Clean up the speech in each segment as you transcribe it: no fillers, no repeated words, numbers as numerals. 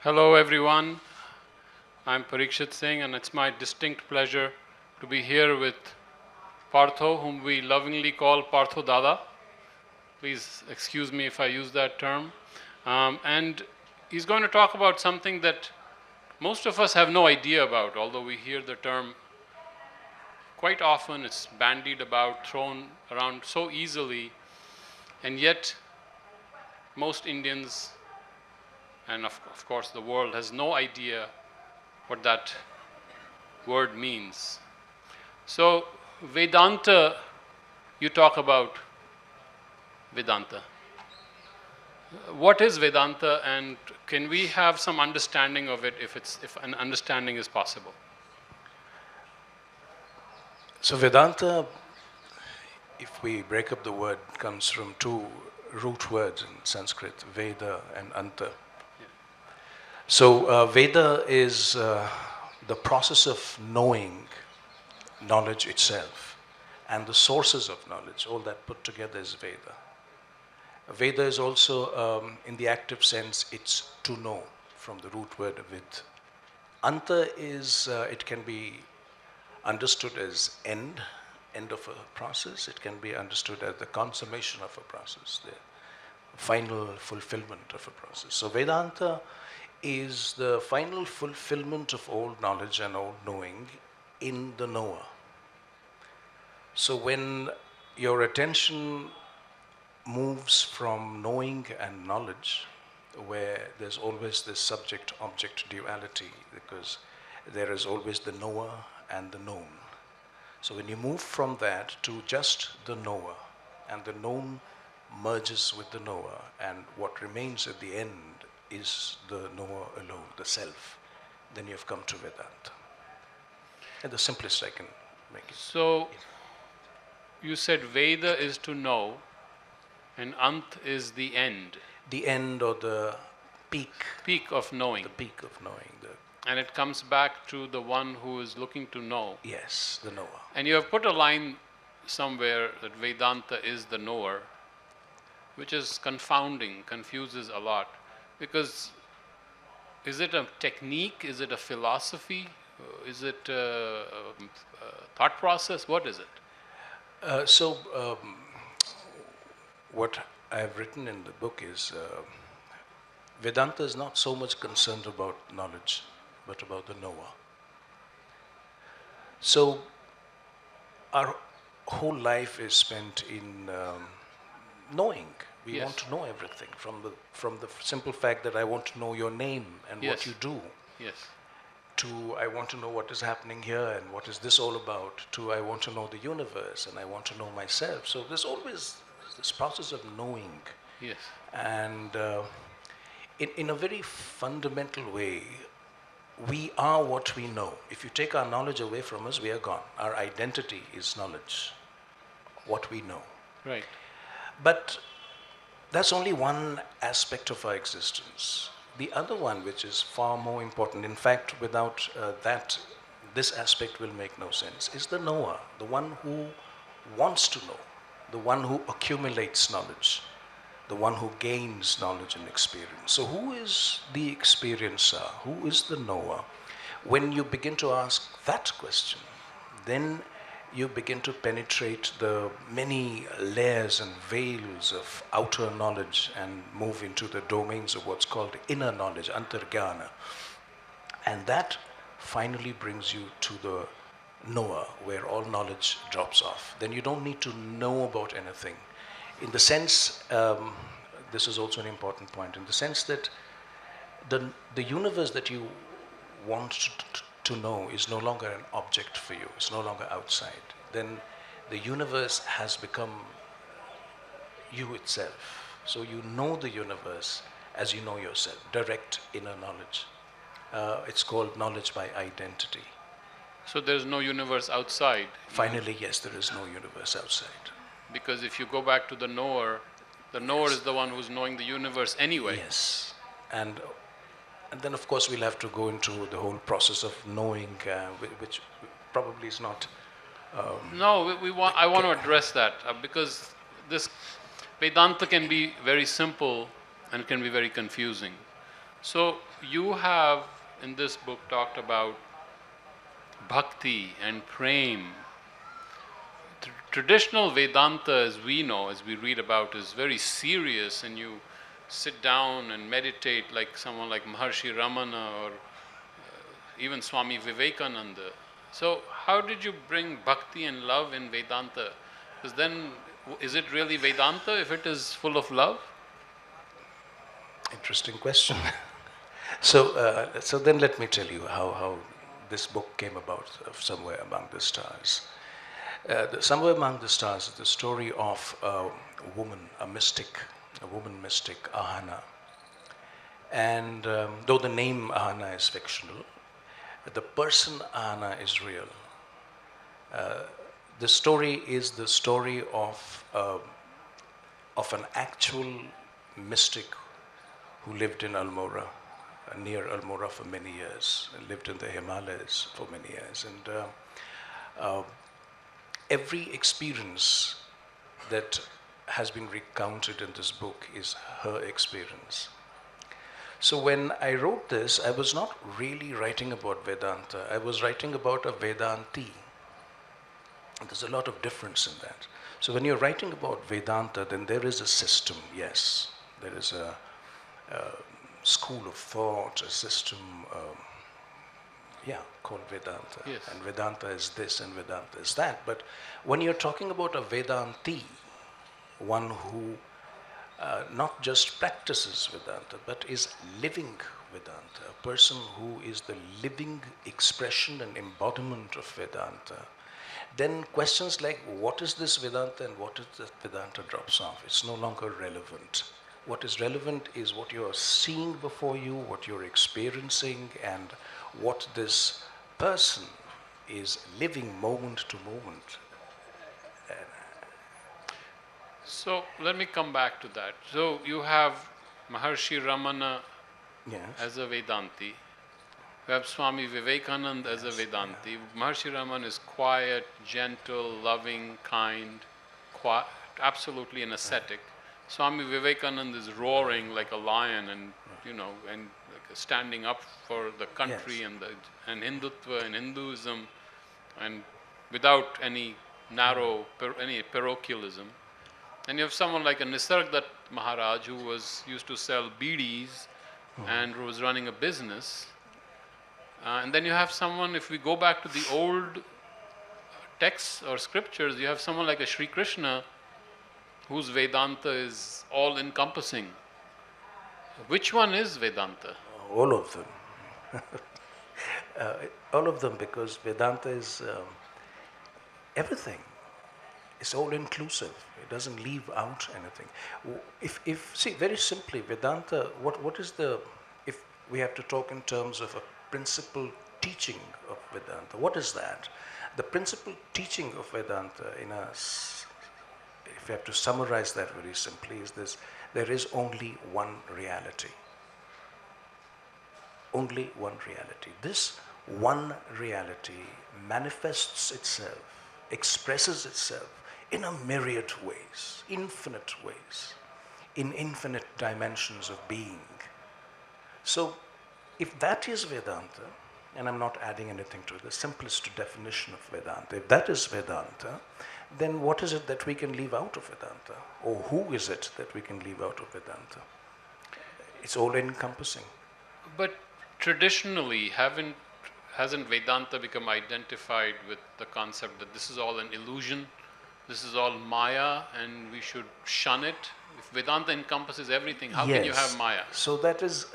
Hello everyone, I'm Pariksith Singh and it's my distinct pleasure to be here with Partho, whom we lovingly call Partho Dada. Please excuse me if I use that term. And he's going to talk about something that most of us have no idea about, although we hear the term quite often. It's bandied about, thrown around so easily, and yet most Indians and of course the world has no idea what that word means. So Vedanta, you talk about Vedanta. What is Vedanta, and can we have some understanding of it if an understanding is possible? So Vedanta, if we break up the word, comes from two root words in Sanskrit, Veda and Anta. So Veda is the process of knowing knowledge itself and the sources of knowledge. All that put together is Veda. Veda is also, in the active sense, it's to know, from the root word vid. Anta is, it can be understood as end of a process. It can be understood as the consummation of a process, the final fulfillment of a process. So Vedanta is the final fulfillment of all knowledge and all knowing in the knower. So when your attention moves from knowing and knowledge, where there's always this subject-object duality, because there is always the knower and the known. So when you move from that to just the knower, and the known merges with the knower, and what remains at the end is the knower alone, the self, then you have come to Vedanta. And the simplest I can make it. So you said Veda is to know and Ant is the end. The end, or the peak. Peak of knowing. The peak of knowing. And it comes back to the one who is looking to know. Yes, the knower. And you have put a line somewhere that Vedanta is the knower, which is confounding, confuses a lot. Because is it a technique? Is it a philosophy? Is it a thought process? What is it? What I have written in the book is Vedanta is not so much concerned about knowledge, but about the knower. So our whole life is spent in knowing. We want to know everything, from the simple fact that I want to know your name and what you do. Yes. To I want to know what is happening here and what is this all about, to I want to know the universe and I want to know myself. So there's always this process of knowing. Yes. And in a very fundamental way, we are what we know. If you take our knowledge away from us, we are gone. Our identity is knowledge, what we know. Right. But that's only one aspect of our existence. The other one, which is far more important, in fact, without that, this aspect will make no sense, is the knower, the one who wants to know, the one who accumulates knowledge, the one who gains knowledge and experience. So who is the experiencer? Who is the knower? When you begin to ask that question, then you begin to penetrate the many layers and veils of outer knowledge and move into the domains of what's called inner knowledge, antarjnana. And that finally brings you to the knower, where all knowledge drops off. Then you don't need to know about anything. In the sense, this is also an important point, in the sense that the universe that you want to know is no longer an object for you. It's no longer outside. Then the universe has become you itself. So you know the universe as you know yourself, direct inner knowledge. It's called knowledge by identity. So there's no universe outside? Finally, yes, there is no universe outside. Because if you go back to the knower is the one who's knowing the universe anyway. Yes. And then, of course, we'll have to go into the whole process of knowing, which probably is not... I want to address that because this Vedanta can be very simple and can be very confusing. So you have in this book talked about bhakti and prem. Traditional Vedanta, as we know, as we read about, is very serious, and you sit down and meditate like someone like Maharshi Ramana or even Swami Vivekananda. So, how did you bring bhakti and love in Vedanta? Because then, is it really Vedanta if it is full of love? Interesting question. So then let me tell you how this book came about, Somewhere Among the Stars. Somewhere Among the Stars is the story of a woman, a woman mystic, Ahana. And though the name Ahana is fictional, the person Ahana is real. The story is the story of an actual mystic who lived in Almora, near Almora for many years, and lived in the Himalayas for many years. And every experience that has been recounted in this book is her experience. So when I wrote this, I was not really writing about Vedanta. I was writing about a Vedanti. There's a lot of difference in that. So when you're writing about Vedanta, then there is a system, yes. There is a school of thought, a system, called Vedanta. Yes. And Vedanta is this and Vedanta is that. But when you're talking about a Vedanti, one who not just practices Vedanta, but is living Vedanta, a person who is the living expression and embodiment of Vedanta, then questions like what is this Vedanta and what is this Vedanta drops off. It's no longer relevant. What is relevant is what you are seeing before you, what you're experiencing, and what this person is living moment to moment. So let me come back to that. So you have Maharshi Ramana Yes. as a Vedanti. You have Swami Vivekananda as a Vedanti. Maharshi Ramana is quiet, gentle, loving, kind, absolutely an ascetic. Swami Vivekananda is roaring like a lion and like standing up for the country. Yes. and Hindutva and Hinduism, and without any any parochialism. And you have someone like a Nisargadatta Maharaj who used to sell beedis and was running a business. And then you have someone, if we go back to the old texts or scriptures, you have someone like a Sri Krishna whose Vedanta is all encompassing. Which one is Vedanta? All of them. All of them, because Vedanta is everything. It's all inclusive. It doesn't leave out anything. See, very simply, Vedanta, what is if we have to talk in terms of a principal teaching of Vedanta, what is that? The principal teaching of Vedanta, if we have to summarize that very simply, is this: there is only one reality. Only one reality. This one reality manifests itself, expresses itself in a myriad ways, in infinite dimensions of being. So, if that is Vedanta, and I'm not adding anything to the simplest definition of Vedanta, if that is Vedanta, then what is it that we can leave out of Vedanta? Or who is it that we can leave out of Vedanta? It's all encompassing. But traditionally, hasn't Vedanta become identified with the concept that this is all an illusion, this is all Maya, and we should shun it? If Vedanta encompasses everything, how can you have Maya? So that is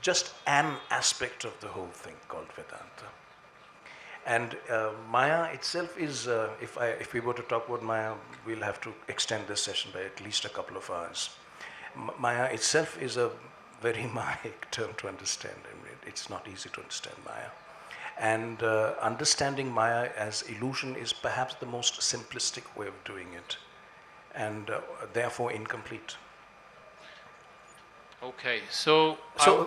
just an aspect of the whole thing called Vedanta. And Maya itself is, if we were to talk about Maya, we'll have to extend this session by at least a couple of hours. Maya itself is a very Mayic term to understand. I mean, it's not easy to understand Maya. And understanding Maya as illusion is perhaps the most simplistic way of doing it, and therefore incomplete. Okay, so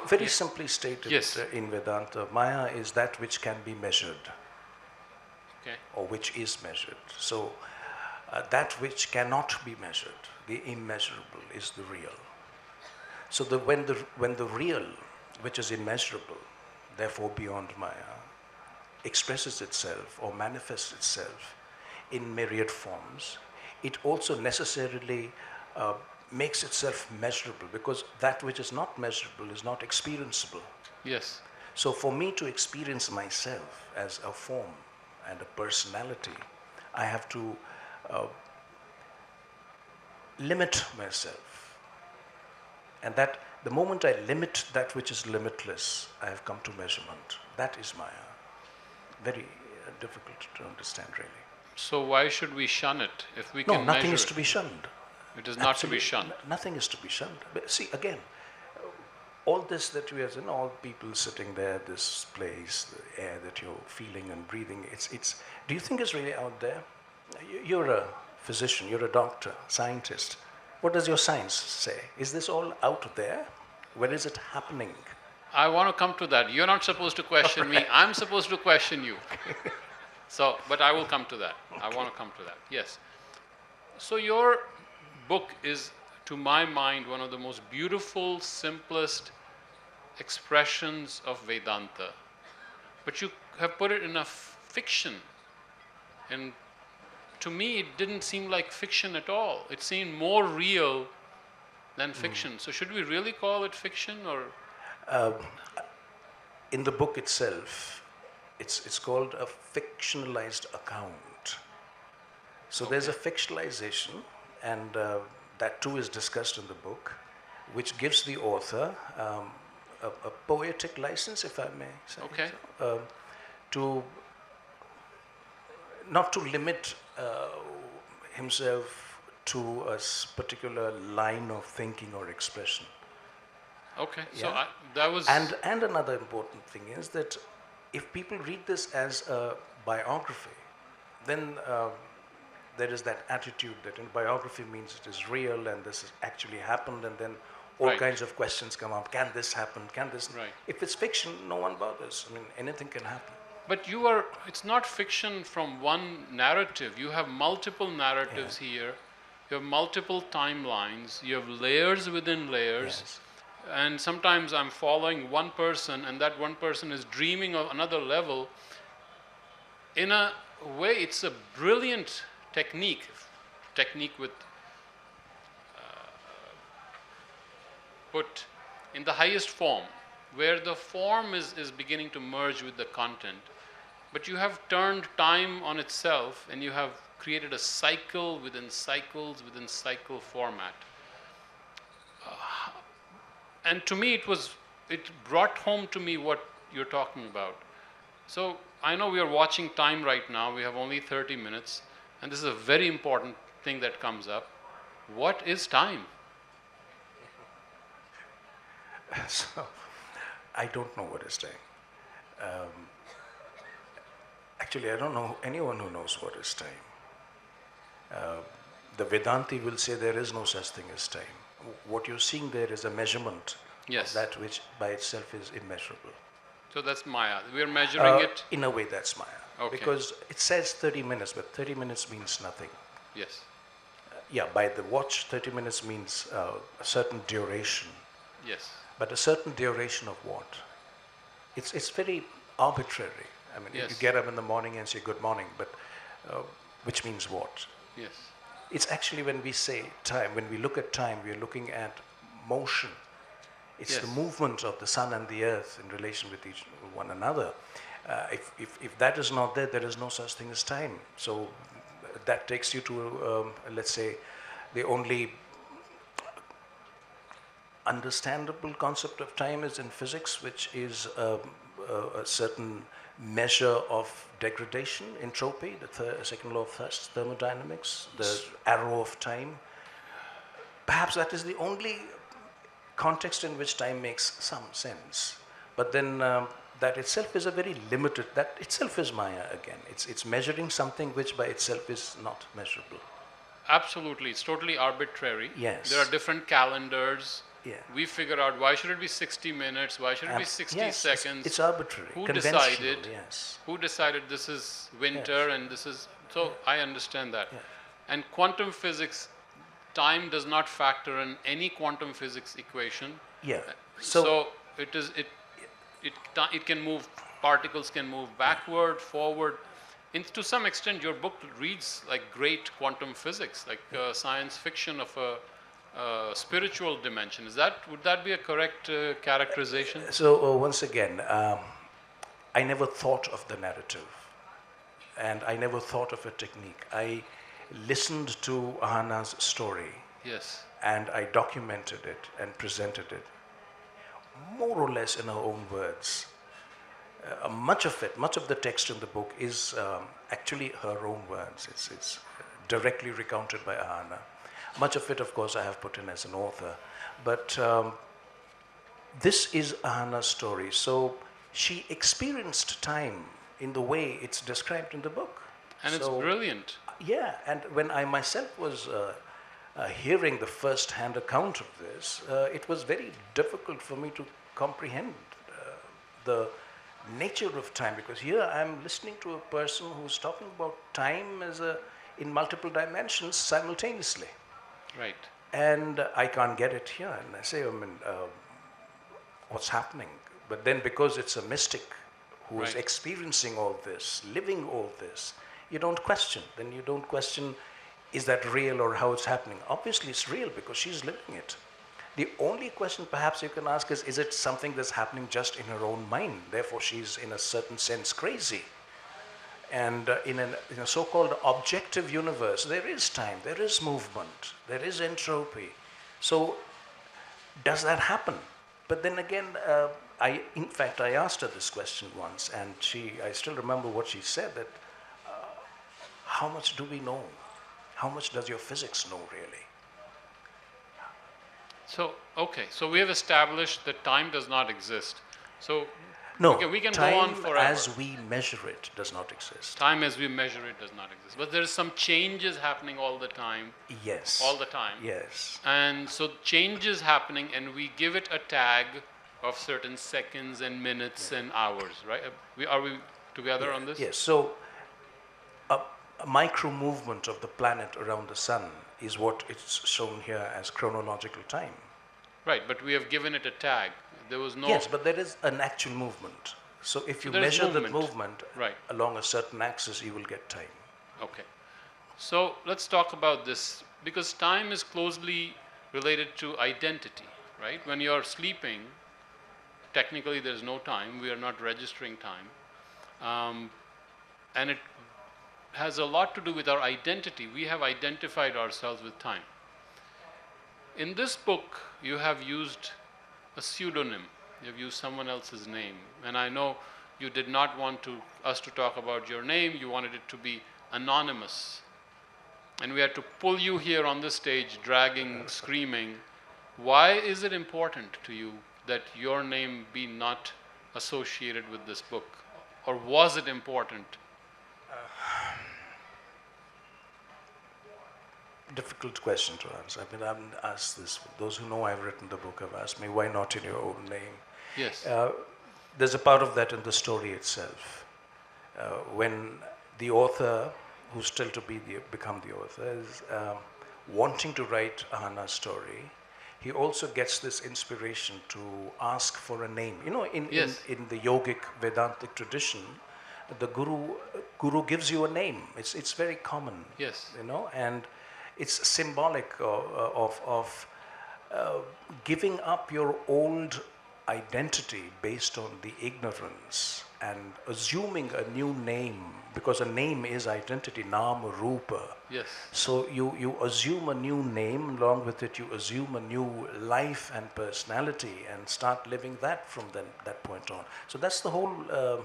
very simply stated, yes. In Vedanta, Maya is that which can be measured, okay, or which is measured. So that which cannot be measured, the immeasurable, is the real. So when the real, which is immeasurable, therefore beyond Maya, expresses itself or manifests itself in myriad forms, it also necessarily makes itself measurable, because that which is not measurable is not experienceable. Yes. So for me to experience myself as a form and a personality, I have to limit myself. And that the moment I limit that which is limitless, I have come to measurement. That is Maya. Very difficult to understand, really. So why should we shun it if we No, can nothing measure is it? to be shunned. It is not to be Absolutely, shunned. Nothing is to be shunned. But see, again, all this that we are, all people sitting there, this place, the air that you're feeling and breathing, it's. Do you think it's really out there? You're a physician, you're a doctor, scientist. What does your science say? Is this all out there? Where is it happening? I want to come to that. You're not supposed to question me. I'm supposed to question you. So, but I will come to that. Okay. I want to come to that. Yes. So your book is, to my mind, one of the most beautiful, simplest expressions of Vedanta. But you have put it in a fiction. And to me, it didn't seem like fiction at all. It seemed more real than fiction. So should we really call it fiction, or? In the book itself, it's called a fictionalized account. So there's a fictionalization, and that too is discussed in the book, which gives the author a poetic license, if I may say, okay, so, to not to limit himself to a particular line of thinking or expression. Okay, Yeah. so that was... And another important thing is that if people read this as a biography, then there is that attitude that in biography means it is real and this has actually happened, and then all Right. kinds of questions come up. Can this happen? Can this? Right. If it's fiction, no one bothers. I mean, anything can happen. But it's not fiction from one narrative. You have multiple narratives here. You have multiple timelines. You have layers within layers. Yes. And sometimes I'm following one person, and that one person is dreaming of another level. In a way, it's a brilliant technique with put in the highest form, where the form is beginning to merge with the content. But you have turned time on itself, and you have created a cycle within cycles within cycle format. And to me, it brought home to me what you're talking about. So I know we are watching time right now. We have only 30 minutes. And this is a very important thing that comes up. What is time? So, I don't know what is time. Actually, I don't know anyone who knows what is time. The Vedanti will say there is no such thing as time. What you're seeing there is a measurement Yes. of that which by itself is immeasurable. So that's Maya. We're measuring it. In a way, that's Maya. Okay. Because it says 30 minutes, but 30 minutes means nothing. Yes. Yeah, by the watch, 30 minutes means a certain duration. Yes. But a certain duration of what? It's very arbitrary. I mean, Yes. you get up in the morning and say good morning, but which means what? Yes. It's actually when we say time, when we look at time, we are looking at motion. It's Yes. the movement of the sun and the earth in relation with one another. If that is not there, there is no such thing as time. So that takes you to, let's say, the only understandable concept of time is in physics, which is a certain measure of degradation, entropy, the second law of thermodynamics, the arrow of time. Perhaps that is the only context in which time makes some sense. But then that itself is a very limited, that itself is Maya again. It's measuring something which by itself is not measurable. Absolutely. It's totally arbitrary. Yes. There are different calendars. Yeah. We figure out, why should it be 60 minutes? Why should it be 60 yes, seconds? It's arbitrary. Who conventional, decided? Yes. Who decided this is winter Yes. and this is... So I understand that. Yeah. And quantum physics time does not factor in any quantum physics equation. Yeah. So it can move, particles can move backward, forward. To some extent, your book reads like great quantum physics, like science fiction of a spiritual dimension. Would that be a correct characterization? So once again, I never thought of the narrative, and I never thought of a technique. I listened to Ahana's story, Yes. and I documented it and presented it, more or less in her own words. Much of the text in the book is actually her own words. It's directly recounted by Ahana. Much of it, of course, I have put in as an author. But this is Ahana's story. So she experienced time in the way it's described in the book. And it's brilliant. Yeah, and when I myself was hearing the first-hand account of this, it was very difficult for me to comprehend the nature of time, because here I'm listening to a person who's talking about time as in multiple dimensions simultaneously. Right. And I can't get it here. And I say, what's happening? But then because it's a mystic who is experiencing all this, living all this, you don't question. Then you don't question, is that real or how it's happening? Obviously it's real because she's living it. The only question perhaps you can ask is it something that's happening just in her own mind? Therefore she's in a certain sense crazy. And in a so-called objective universe, there is time, there is movement, there is entropy. So does that happen? But then again, I asked her this question once, and I still remember what she said, that how much do we know? How much does your physics know, really? So, okay, so we have established that time does not exist. So No, we can time go on forever. as we measure it does not exist. Time as we measure it does not exist. But there's some changes happening all the time. Yes. All the time. Yes. And so changes happening, and we give it a tag of certain seconds and minutes and hours, right? Are we together on this? Yes. So a micro movement of the planet around the sun is what it's shown here as chronological time. Right, but we have given it a tag. There was no... Yes, but there is an actual movement. So if you measure the movement along a certain axis, you will get time. Okay. So let's talk about this, because time is closely related to identity, right? When you're sleeping, technically there's no time. We are not registering time. And it has a lot to do with our identity. We have identified ourselves with time. In this book, you have used a pseudonym. You have used someone else's name. And I know you did not want us to talk about your name. You wanted it to be anonymous. And we had to pull you here on the stage, dragging, screaming. Why is it important to you that your name be not associated with this book? Or was it important? Difficult question to answer. I've been asked this. Those who know I've written the book have asked me, why not in your own name? Yes. There's a part of that in the story itself. When the author, who's still to become the author, is wanting to write Ahana's story, he also gets this inspiration to ask for a name. You know, in the yogic Vedantic tradition, the guru gives you a name. It's very common. Yes. You know, and it's symbolic of giving up your old identity based on the ignorance and assuming a new name, because a name is identity, nama, rupa. Yes. So you assume a new name, along with it you assume a new life and personality and start living that from that point on. So that's the whole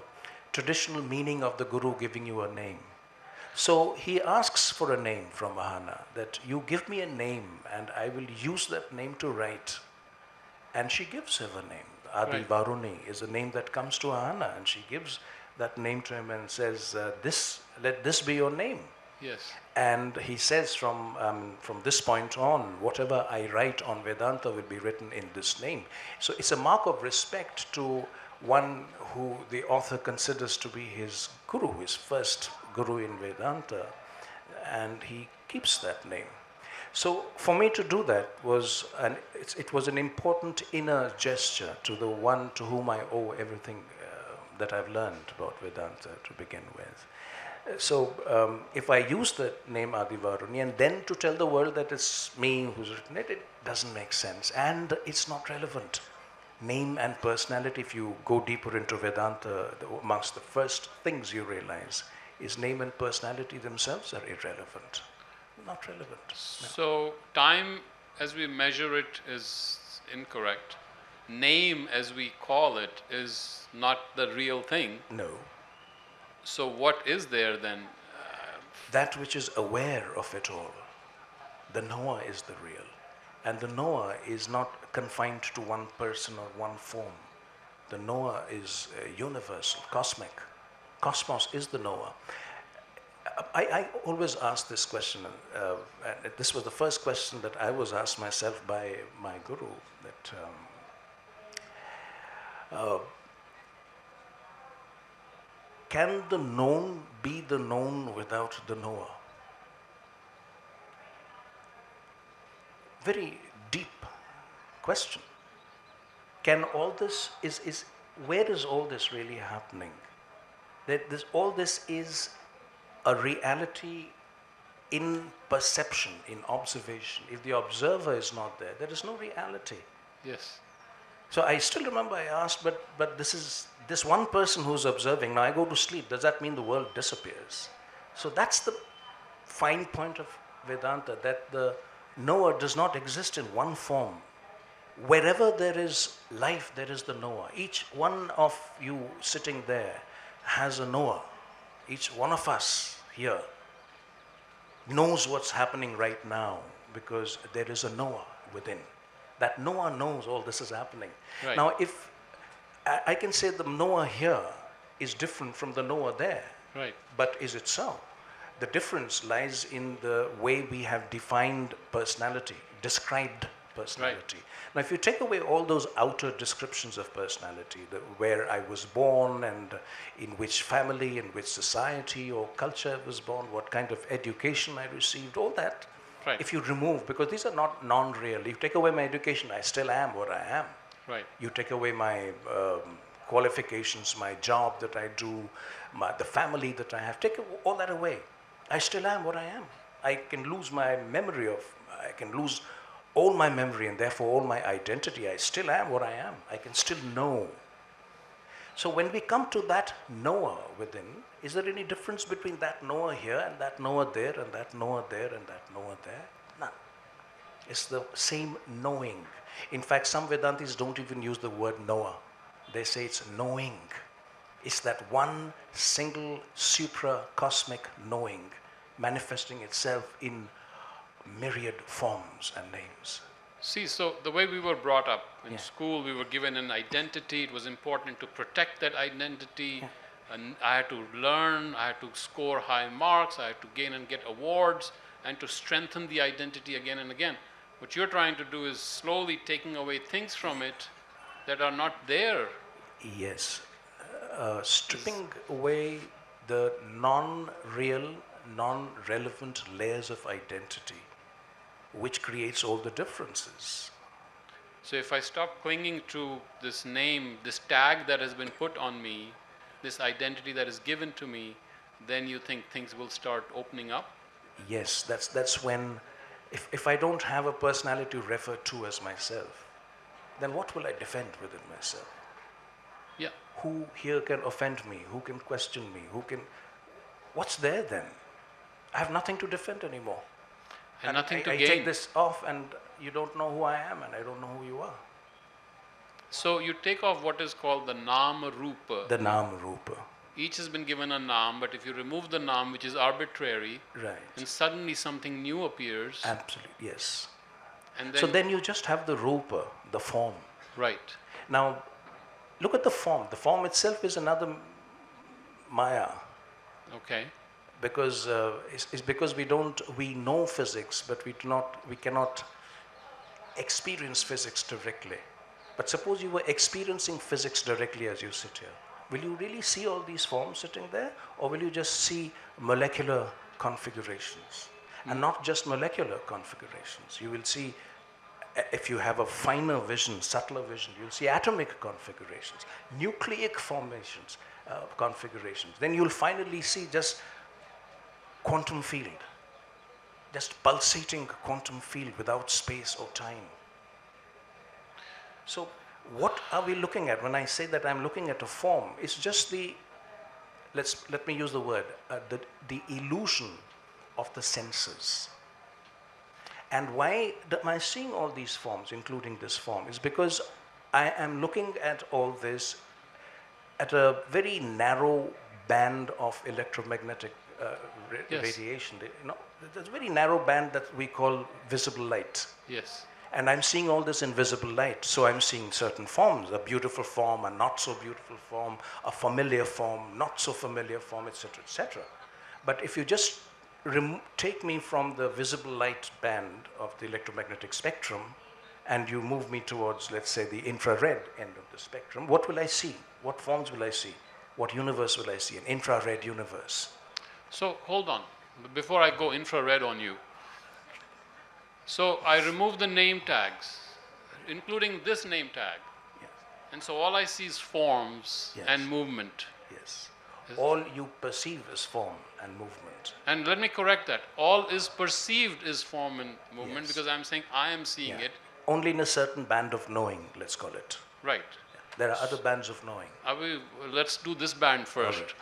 traditional meaning of the guru giving you a name. So he asks for a name from Ahana, that you give me a name and I will use that name to write. And she gives him a name. Adi Varuni is a name that comes to Ahana, and she gives that name to him and says, let this be your name. Yes. And he says from this point on, whatever I write on Vedanta will be written in this name. So it's a mark of respect to one who the author considers to be his guru, his first guru in Vedanta, and he keeps that name. So for me to do that was it was an important inner gesture to the one to whom I owe everything that I've learned about Vedanta to begin with. So if I use the name Adi Varuni and then to tell the world that it's me who's written it, it doesn't make sense and it's not relevant. Name and personality, if you go deeper into Vedanta, amongst the first things you realize is name and personality themselves are irrelevant. Not relevant. No. So time as we measure it is incorrect. Name as we call it is not the real thing. No. So what is there then? That which is aware of it all. The knower is the real. And the knower is not confined to one person or one form. The knower is universal, cosmic. Cosmos is the knower. I always ask this question, and this was the first question that I was asked myself by my guru, that can the known be the known without the knower? Very deep question. Can all this, where is all this really happening? That all this is a reality in perception, in observation. If the observer is not there, there is no reality. Yes. So I still remember I asked, but this one person who's observing, now I go to sleep, does that mean the world disappears? So that's the fine point of Vedanta, that the knower does not exist in one form. Wherever there is life, there is the knower. Each one of you sitting there has a knower. Each one of us here knows what's happening right now because there is a knower within. That knower knows all this is happening. Right. Now, if I can say the knower here is different from the knower there, Right. but is it so? The difference lies in the way we have defined personality, described personality. Right. Now, if you take away all those outer descriptions of personality, where I was born and in which family, in which society or culture I was born, what kind of education I received, all that, Right. if you remove, because these are not non-real. If you take away my education, I still am what I am. Right. You take away my qualifications, my job that I do, the family that I have, take all that away. I still am what I am. I can lose my memory I can lose all my memory and therefore all my identity. I still am what I am. I can still know. So when we come to that knower within, is there any difference between that knower here and that knower there and that knower there and that knower there? None. It's the same knowing. In fact, some Vedantis don't even use the word knower. They say it's knowing. It's that one single supra-cosmic knowing manifesting itself in myriad forms and names. See, so the way we were brought up in Yeah. school, we were given an identity. It was important to protect that identity. Yeah. And I had to learn, I had to score high marks, I had to gain and get awards, and to strengthen the identity again and again. What you're trying to do is slowly taking away things from it that are not there. Yes. Stripping away the non-real, non-relevant layers of identity, which creates all the differences. So if I stop clinging to this name, this tag that has been put on me, this identity that is given to me, then you think things will start opening up? Yes, that's when, if I don't have a personality to refer to as myself, then what will I defend within myself? Yeah. Who here can offend me? Who can question me? What's there then? I have nothing to defend anymore. And nothing to I gain. take this off and you don't know who I am and I don't know who you are. So you take off what is called the Nama Rupa. The Nam Rupa. Each has been given a Nam, but if you remove the Nam, which is arbitrary, Right. and suddenly something new appears. Absolutely, yes. And then, So then you just have the Rupa, the form. right. Now, look at the form. The form itself is another Maya. Okay. Because it's because we know physics, but we cannot experience physics directly. But suppose you were experiencing physics directly as you sit here. Will you really see all these forms sitting there? Or will you just see molecular configurations? and not just molecular configurations. You will see, if you have a finer vision, subtler vision, you'll see atomic configurations, nucleic formations, configurations. Then you'll finally see just quantum field, just pulsating quantum field without space or time. So what are we looking at? When I say that I'm looking at a form, it's just let me use the word, the illusion of the senses. And why am I seeing all these forms, including this form, is because I am looking at all this at a very narrow band of electromagnetic radiation. There's a very narrow band that we call visible light. Yes. And I'm seeing all this in visible light. So I'm seeing certain forms, a beautiful form, a not so beautiful form, a familiar form, not so familiar form, etc., etc. But if you just take me from the visible light band of the electromagnetic spectrum and you move me towards, let's say, the infrared end of the spectrum, what will I see? What forms will I see? What universe will I see? An infrared universe. So hold on, before I go infrared on you. So I remove the name tags, including this name tag. Yes. And so all I see is forms Yes. and movement. Yes. All you perceive is form and movement. And let me correct that. All is perceived is form and movement, Yes. because I'm saying I am seeing Yeah. it. Only in a certain band of knowing, let's call it. Right. There are other bands of knowing. Let's do this band first. All right.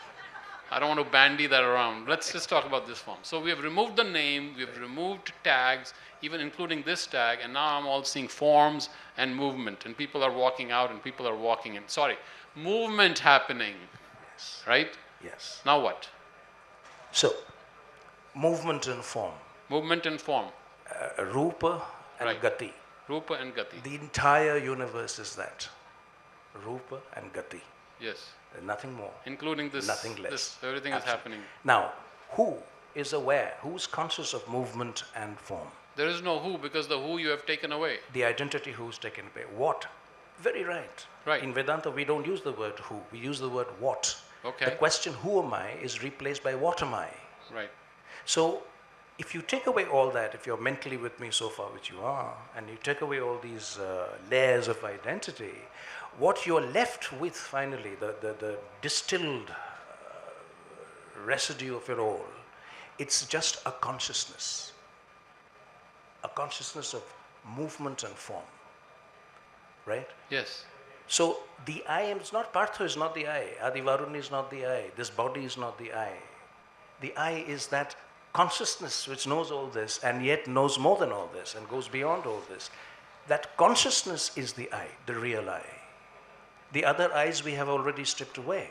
I don't want to bandy that around. Let's just talk about this form. So we have removed the name, we have removed tags, even including this tag, and now I'm all seeing forms and movement, and people are walking out and people are walking in. Sorry, movement happening, Yes. right? Yes. Now what? So, movement and form. Movement and form, Rupa and Right. Gati. Rupa and Gati. The entire universe is that. Rupa and Gati. Yes, Nothing more. including this. Nothing less. Everything is happening. Now, who is aware? Who's conscious of movement and form? There is no who, because the who you have taken away. The identity who's taken away. What? Very right. Right. In Vedanta, we don't use the word who. We use the word what. Okay. The question, who am I, is replaced by what am I? Right. So, if you take away all that, if you're mentally with me so far, which you are, and you take away all these layers of identity, what you're left with finally, the distilled residue of it all, it's just a consciousness of movement and form, right? Yes. So the I is not, Partho is not the I, Adi Varuni is not the I, this body is not the I. The I is that consciousness which knows all this and yet knows more than all this and goes beyond all this. That consciousness is the I, the real I. The other I's we have already stripped away.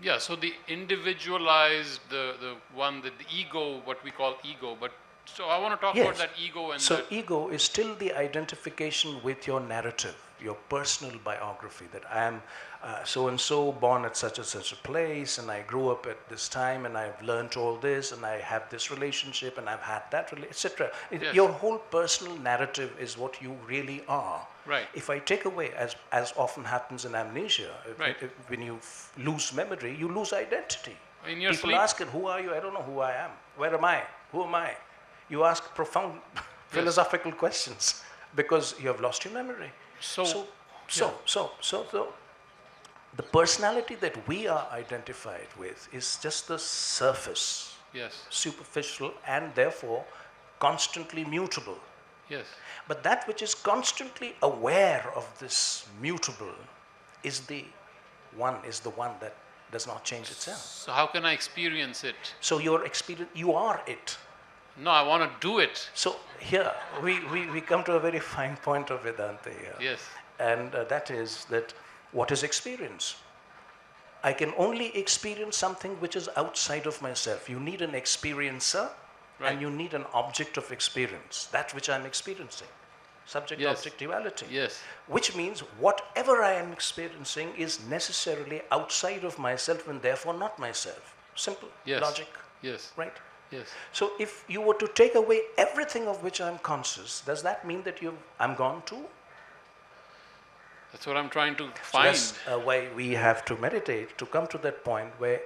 Yeah, so the individualized, the one, the ego, what we call ego, but so I want to talk about Yes. that ego and So that. ego is still the identification with your narrative, your personal biography, that I am so-and-so born at such and such a place, and I grew up at this time, and I've learned all this, and I have this relationship, and I've had that, etc. Yes. Your whole personal narrative is what you really are. Right. If I take away, as often happens in amnesia, Right. when you lose memory, you lose identity. In your People sleep. ask it, who are you? I don't know who I am. Where am I? Who am I? You ask profound philosophical questions because you have lost your memory. So, the personality that we are identified with is just the surface, Yes. superficial, and therefore constantly mutable. Yes. But that which is constantly aware of this mutable is the one that does not change itself. So how can I experience it? So your experience, you are it. No, I want to do it. So here, we come to a very fine point of Vedanta here. Yes. And that is that what is experience? I can only experience something which is outside of myself. You need an experiencer, Right. and you need an object of experience, that which I'm experiencing. Subject-object duality. Yes. Which means whatever I am experiencing is necessarily outside of myself and therefore not myself. Simple Yes. logic, Yes. right? Yes. So if you were to take away everything of which I'm conscious, does that mean that I'm gone too? That's what I'm trying to So find. that's why we have to meditate to come to that point where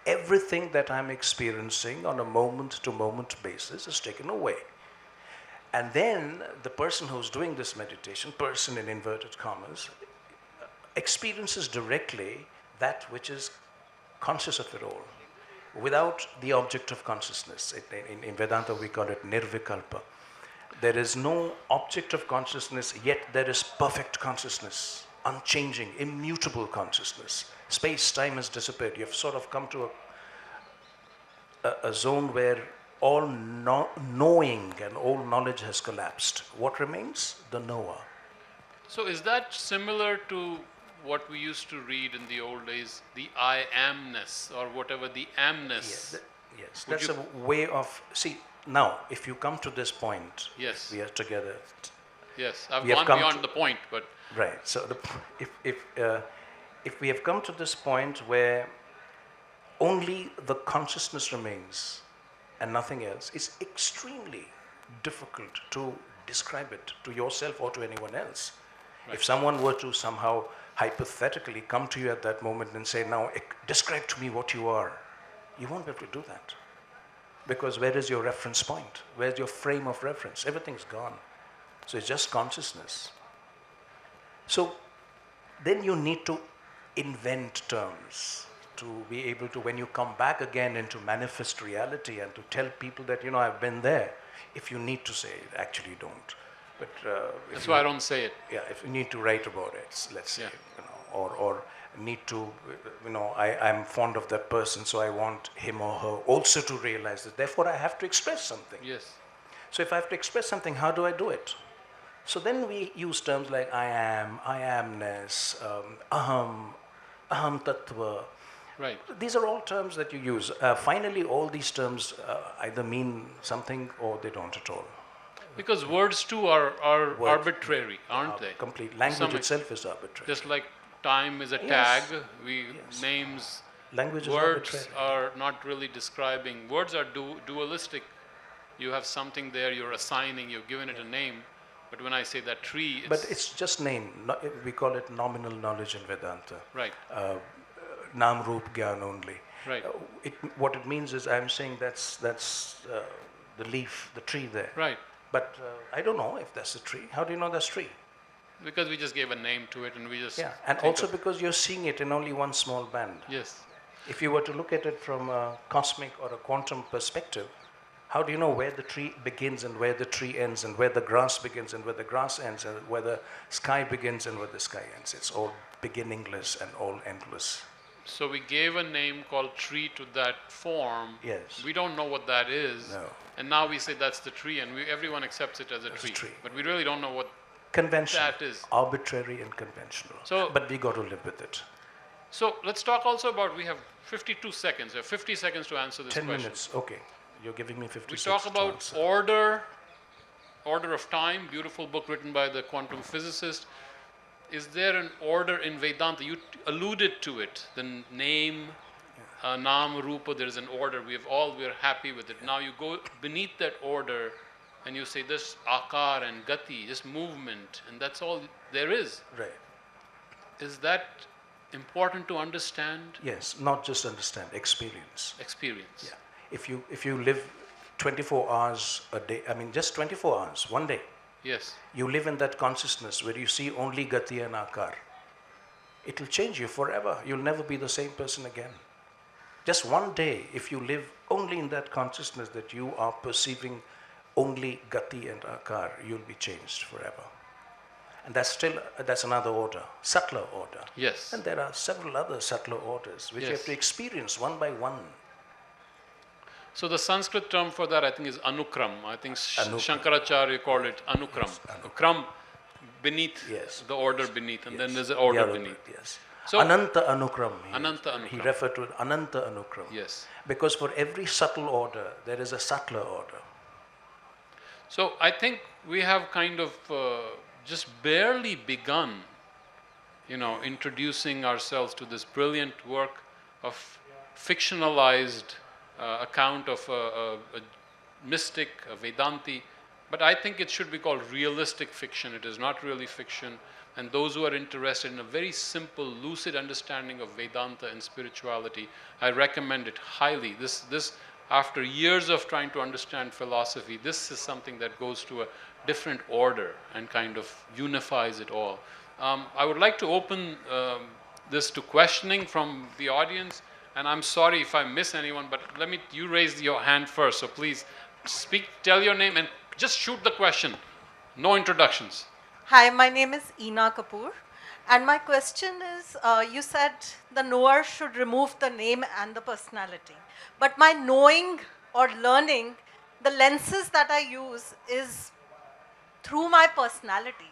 everything that I'm experiencing on a moment-to-moment basis is taken away. And then the person who's doing this meditation, person in inverted commas, experiences directly that which is conscious of it all, without the object of consciousness. In Vedanta we call it nirvikalpa. There is no object of consciousness, yet there is perfect consciousness, unchanging, immutable consciousness. Space-time has disappeared. You've sort of come to a zone where all knowing and all knowledge has collapsed. What remains? The knower. So is that similar to what we used to read in the old days, the I amness, or whatever the amness? Yes, that's a way of, see, now, if you come to this point, yes, we are together. Yes, I've gone beyond the point, but... Right, so if we have come to this point where only the consciousness remains and nothing else, it's extremely difficult to describe it to yourself or to anyone else. Right. If someone were to somehow hypothetically come to you at that moment and say, now describe to me what you are, you won't be able to do that. Because where is your reference point? Where's your frame of reference? Everything's gone. So it's just consciousness. So then you need to invent terms to be able to, when you come back again into manifest reality and to tell people that, you know, I've been there. If you need to say it, actually don't. But that's why I don't say it. Yeah, if you need to write about it, let's say, you know, or need to, you know, I'm fond of that person, so I want him or her also to realize that. Therefore, I have to express something. Yes. So if I have to express something, how do I do it? So then we use terms like I am, I amness, aham tattva. Right. These are all terms that you use. Finally, all these terms either mean something or they don't at all. Because words too are arbitrary, aren't they? Complete. Language itself is arbitrary. Just like time is a tag, names, language words are not really describing. Words are dualistic. You have something there, you're assigning, you've given it a name. But when I say that tree, but it's just name. We call it nominal knowledge in Vedanta. Right. Nam Roop Gyan only. Right. What it means is I'm saying that's the leaf, the tree there. Right. But I don't know if that's the tree. How do you know that's tree? Because we just gave a name to it and we just... Yeah, and also because you're seeing it in only one small band. Yes. If you were to look at it from a cosmic or a quantum perspective, how do you know where the tree begins and where the tree ends and where the grass begins and where the grass ends and where the sky begins and where the sky ends? It's all beginningless and all endless. So we gave a name called tree to that form. Yes. We don't know what that is. No. And now we say that's the tree and everyone accepts it as a tree. But we really don't know what that is. Arbitrary and conventional. So, but we got to live with it. So let's talk also about, we have 52 seconds. We have 50 seconds to answer this 10 question. 10 minutes, okay. You're giving me 50 seconds. We talk about order of time, beautiful book written by the quantum physicist. Is there an order in Vedanta? You alluded to it, the name, Nam, Rupa, there is an order. We're happy with it. Now you go beneath that order and you say this akar and gati, this movement, and that's all there is. Right. Is that important to understand? Yes, not just understand, experience. Experience. Yeah. If you live 24 hours a day, I mean just 24 hours, one day. Yes. You live in that consciousness where you see only gati and akar. It will change you forever. You'll never be the same person again. Just one day, if you live only in that consciousness that you are perceiving only gati and akar, you'll be changed forever. And that's another order, subtler order. Yes. And there are several other subtler orders which you have to experience one by one. So the Sanskrit term for that, I think, is anukram. I think Shankaracharya called it anukram. Yes, Kram, beneath, the order beneath, and then there's an order beneath. Yes. So Ananta anukram. Ananta anukram. He referred to it, Ananta anukram. Yes. Because for every subtle order, there is a subtler order. So I think we have kind of just barely begun, introducing ourselves to this brilliant work of fictionalized account of a mystic, a Vedanti, But I think it should be called realistic fiction. It is not really fiction. And those who are interested in a very simple, lucid understanding of Vedanta and spirituality, I recommend it highly. This, after years of trying to understand philosophy, this is something that goes to a different order and kind of unifies it all. I would like to open this to questioning from the audience. And I'm sorry if I miss anyone, but you raised your hand first, so please speak, tell your name, and just shoot the question. No introductions. Hi, my name is Ina Kapoor. And my question is, you said the knower should remove the name and the personality. But my knowing or learning, the lenses that I use is through my personality.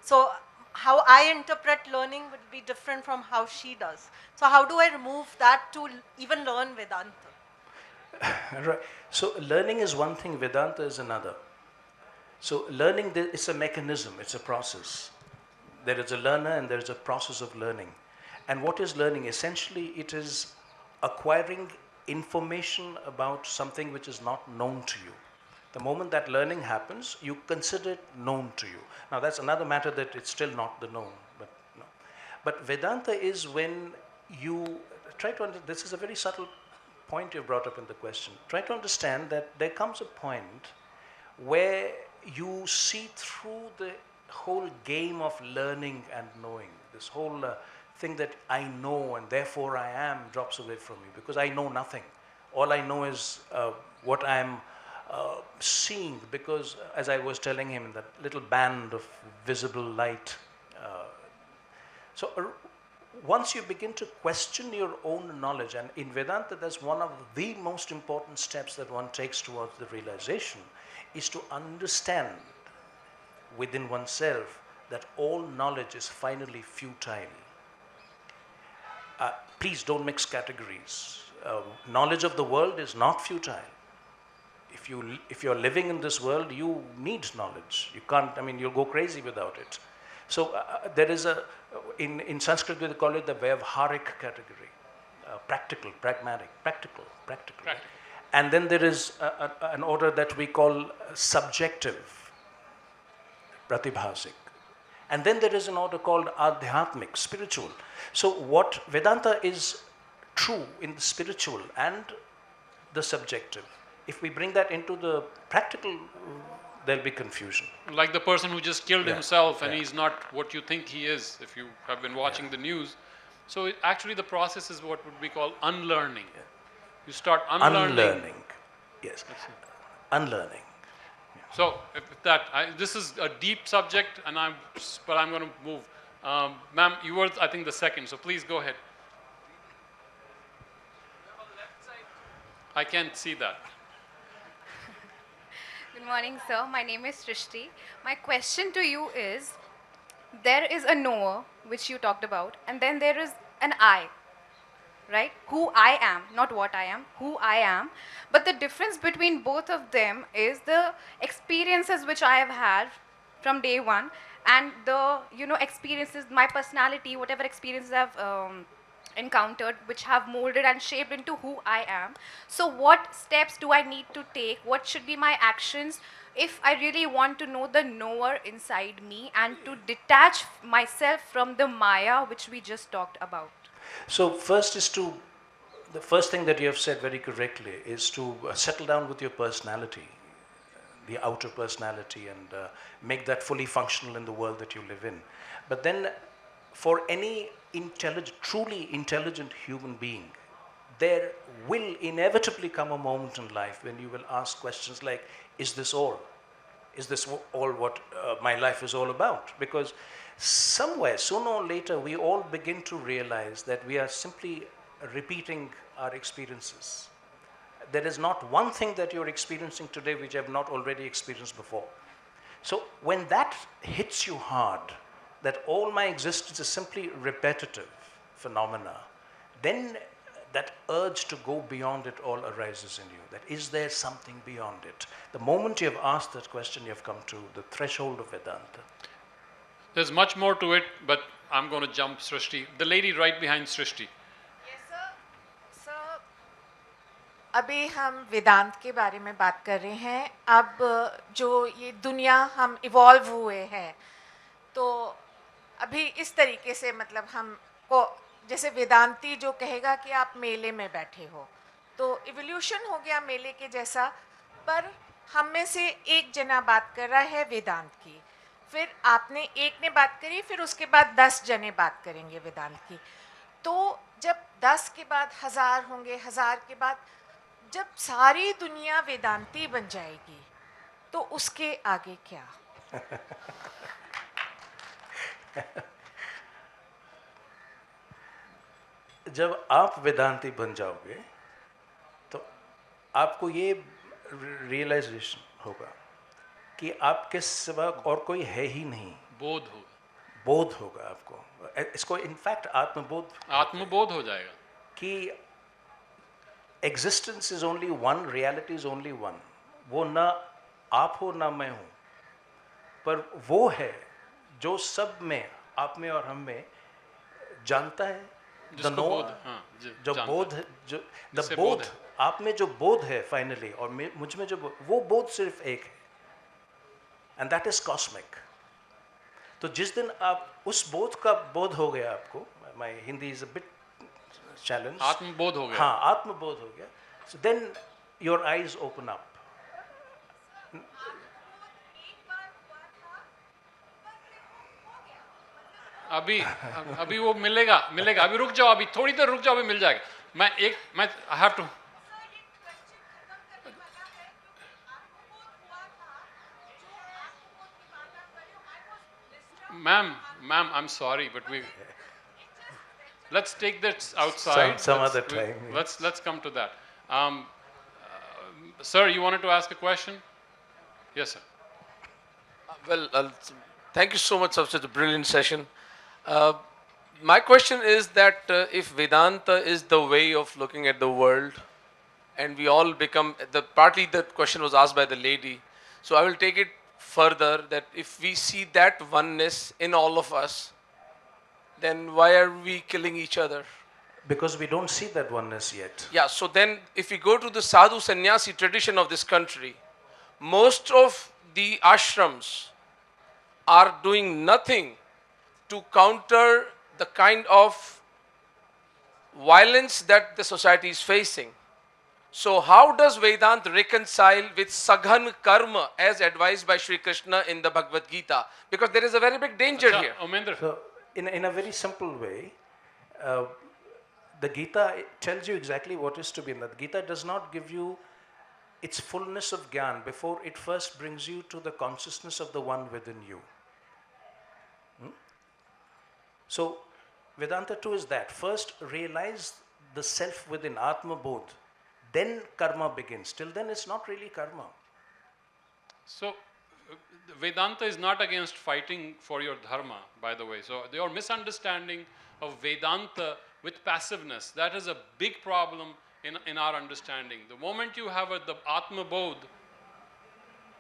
So how I interpret learning would be different from how she does. So how do I remove that to even learn Vedanta? Right. So learning is one thing, Vedanta is another. So learning is a mechanism, it's a process. There is a learner and there is a process of learning. And what is learning? Essentially, it is acquiring information about something which is not known to you. The moment that learning happens, you consider it known to you. Now that's another matter that it's still not the known. But Vedanta is when you try to understand, this is a very subtle point you brought up in the question. Try to understand that there comes a point where you see through the whole game of learning and knowing. This whole thing that I know and therefore I am drops away from you because I know nothing. All I know is what I'm seeing, because as I was telling him, that little band of visible light. Once you begin to question your own knowledge, and in Vedanta that's one of the most important steps that one takes towards the realization, is to understand within oneself that all knowledge is finally futile. Please don't mix categories. Knowledge of the world is not futile. If you're living in this world, you need knowledge. You can't, you'll go crazy without it. So there is in Sanskrit we call it the Vyavharik category. Practical, pragmatic, practical. And then there is an order that we call subjective, pratibhasik. And then there is an order called adhyatmic, spiritual. So what Vedanta is true in the spiritual and the subjective. If we bring that into the practical, there'll be confusion. Like the person who just killed himself and he's not what you think he is, if you have been watching the news. So actually the process is what would be called unlearning. You start unlearning. Yes. Unlearning. So this is a deep subject, but I'm going to move. Ma'am, you were, I think, the second, so please go ahead. I can't see that. Good morning, sir. My name is Srishti. My question to you is, there is a knower, which you talked about, and then there is an I, right? Who I am, not what I am, who I am. But the difference between both of them is the experiences which I have had from day one, and the experiences, my personality, whatever experiences I've encountered, which have molded and shaped into who I am. So what steps do I need to take? What should be my actions if I really want to know the knower inside me and to detach myself from the Maya which we just talked about? So the first thing that you have said very correctly is to settle down with your personality, the outer personality, and make that fully functional in the world that you live in. But then for any truly intelligent human being, there will inevitably come a moment in life when you will ask questions like, is this all? Is this all what my life is all about? Because somewhere, sooner or later, we all begin to realize that we are simply repeating our experiences. There is not one thing that you're experiencing today which you have not already experienced before. So when that hits you hard, that all my existence is simply repetitive phenomena, then that urge to go beyond it all arises in you. That is there something beyond it? The moment you have asked that question, you have come to the threshold of Vedanta. There's much more to it, but I'm going to jump Srishti. The lady right behind Srishti. Yes, sir. Sir, अभी हम वेदांत के बारे में बात कर रहे हैं. अब जो ये दुनिया हम इवॉल्व हुए हैं, तो अभी इस तरीके से मतलब हमको जैसे वेदांती जो कहेगा कि आप मेले में बैठे हो, तो इवोल्यूशन हो गया मेले के जैसा. पर हम में से एक जना बात कर रहा है वेदांत की, फिर आपने एक ने बात करी, फिर उसके बाद 10 जने बात करेंगे वेदांत की. तो जब 10 के बाद 1000 होंगे, 1000 के बाद जब सारी दुनिया वेदांती बन जाएगी, तो उसके आगे क्या? जब आप वेदांती बन जाओगे तो आपको ये रियलाइजेशन होगा कि आपके सिवा और कोई है ही नहीं. बोध होगा. बोध होगा आपको. इसको इनफैक्ट आत्मबोध हो जाएगा कि existence is only one, reality is only one. वो ना आप हो ना मैं हूँ, पर वो है जो सब में, आप में और हम में जानता है. जिसको बोध, हाँ, जो जानता बोध, है. जो जिससे द बोध, बोध है. आप में जो बोध है फाइनली, और मुझ में जो वो बोध सिर्फ एक है, एंड दैट इज कॉस्मिक. तो जिस दिन आप उस बोध का बोध हो गया आपको, my Hindi is a bit challenge, आत्मबोध हो गया. हाँ, आत्मबोध हो गया. So then your eyes open up. अभी वो मिलेगा. अभी रुक जाओ, अभी थोड़ी देर रुक जाओ, अभी मिल जाएगा. मैं I have to. Ma'am, I am sorry, but we let's take this outside. Some other time. Let's come to that. Sir, you wanted to ask a question? Yes, sir. Well, thank you so much for such a brilliant session. My question is that if Vedanta is the way of looking at the world, and we all become partly the question was asked by the lady, so I will take it further that if we see that oneness in all of us, then why are we killing each other? Because we don't see that oneness yet. Yeah, so then if we go to the sadhu sannyasi tradition of this country, most of the ashrams are doing nothing to counter the kind of violence that the society is facing. So how does Vedanta reconcile with Saghan Karma as advised by Sri Krishna in the Bhagavad Gita? Because there is a very big danger here. Omendra, So, in a very simple way, the Gita tells you exactly what is to be in that. The Gita does not give you its fullness of Gyan before it first brings you to the consciousness of the one within you. So, Vedanta too is that. First, realize the self within, Atma Bodh. Then karma begins. Till then, it's not really karma. so Vedanta is not against fighting for your dharma, by the way. So your misunderstanding of Vedanta with passiveness, that is a big problem in our understanding. The moment you have the Atma Bodh,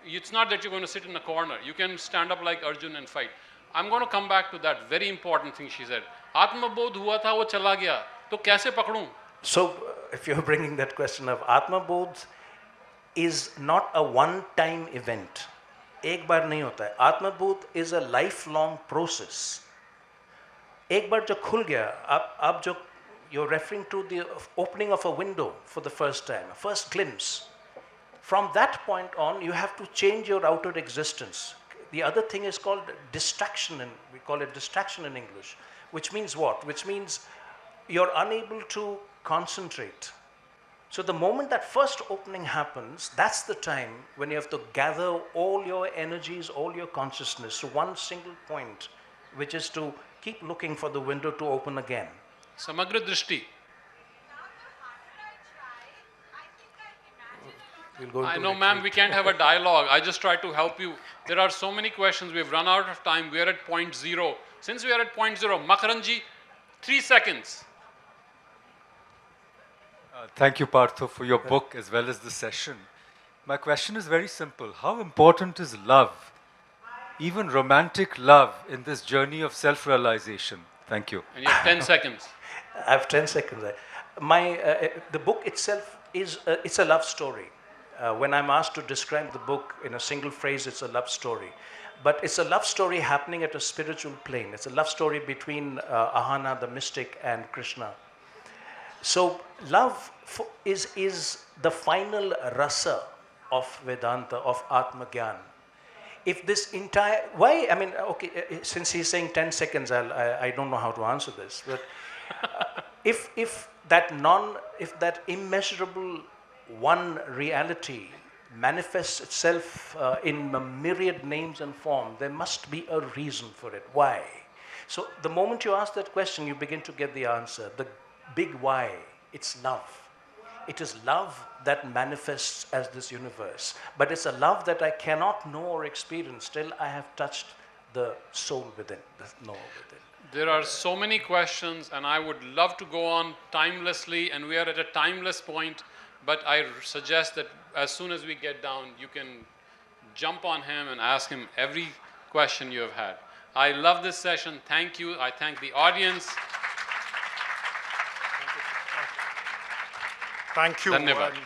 it's not that you're going to sit in a corner. You can stand up like Arjun and fight. I'm going to come back to that very important thing she said. Atma Bodh hua tha, wo chala gaya. To kaise pakdun? So, if you're bringing that question of Atma Bodh is not a one-time event. एक बार नहीं होता है. Atma Bodh is a lifelong process. एक बार जो खुल गया, आप जो you're referring to the opening of a window for the first time, a first glimpse. From that point on, you have to change your outer existence. The other thing is called distraction, and we call it distraction in English, which means what? Which means you're unable to concentrate. So the moment that first opening happens, that's the time when you have to gather all your energies, all your consciousness to one single point, which is to keep looking for the window to open again. Samagra Drishti. We'll go I into know, ma'am, we can't have a dialogue. I just try to help you. There are so many questions. We've run out of time. We are at point zero. Since we are at point zero, Makaranji, 3 seconds. Thank you, Partho, for your book as well as the session. My question is very simple. How important is love, even romantic love, in this journey of self-realization? Thank you. And you have 10 seconds. I have 10 seconds. The book itself it's a love story. When I'm asked to describe the book in a single phrase, it's a love story. But it's a love story happening at a spiritual plane. It's a love story between Ahana, the mystic, and Krishna. So love is the final rasa of Vedanta, of Atmagyan. If this entire, why, I mean, okay, since he's saying 10 seconds, I don't know how to answer this, but if that immeasurable one reality manifests itself in a myriad names and form, there must be a reason for it. Why? So the moment you ask that question, you begin to get the answer. The big why, it's love. It is love that manifests as this universe. But it's a love that I cannot know or experience till I have touched the soul within, the knower within. There are so many questions, and I would love to go on timelessly, and we are at a timeless point, but I suggest that as soon as we get down, you can jump on him and ask him every question you have had. I love this session. Thank you. I thank the audience. Thank you. Dhanyavad. And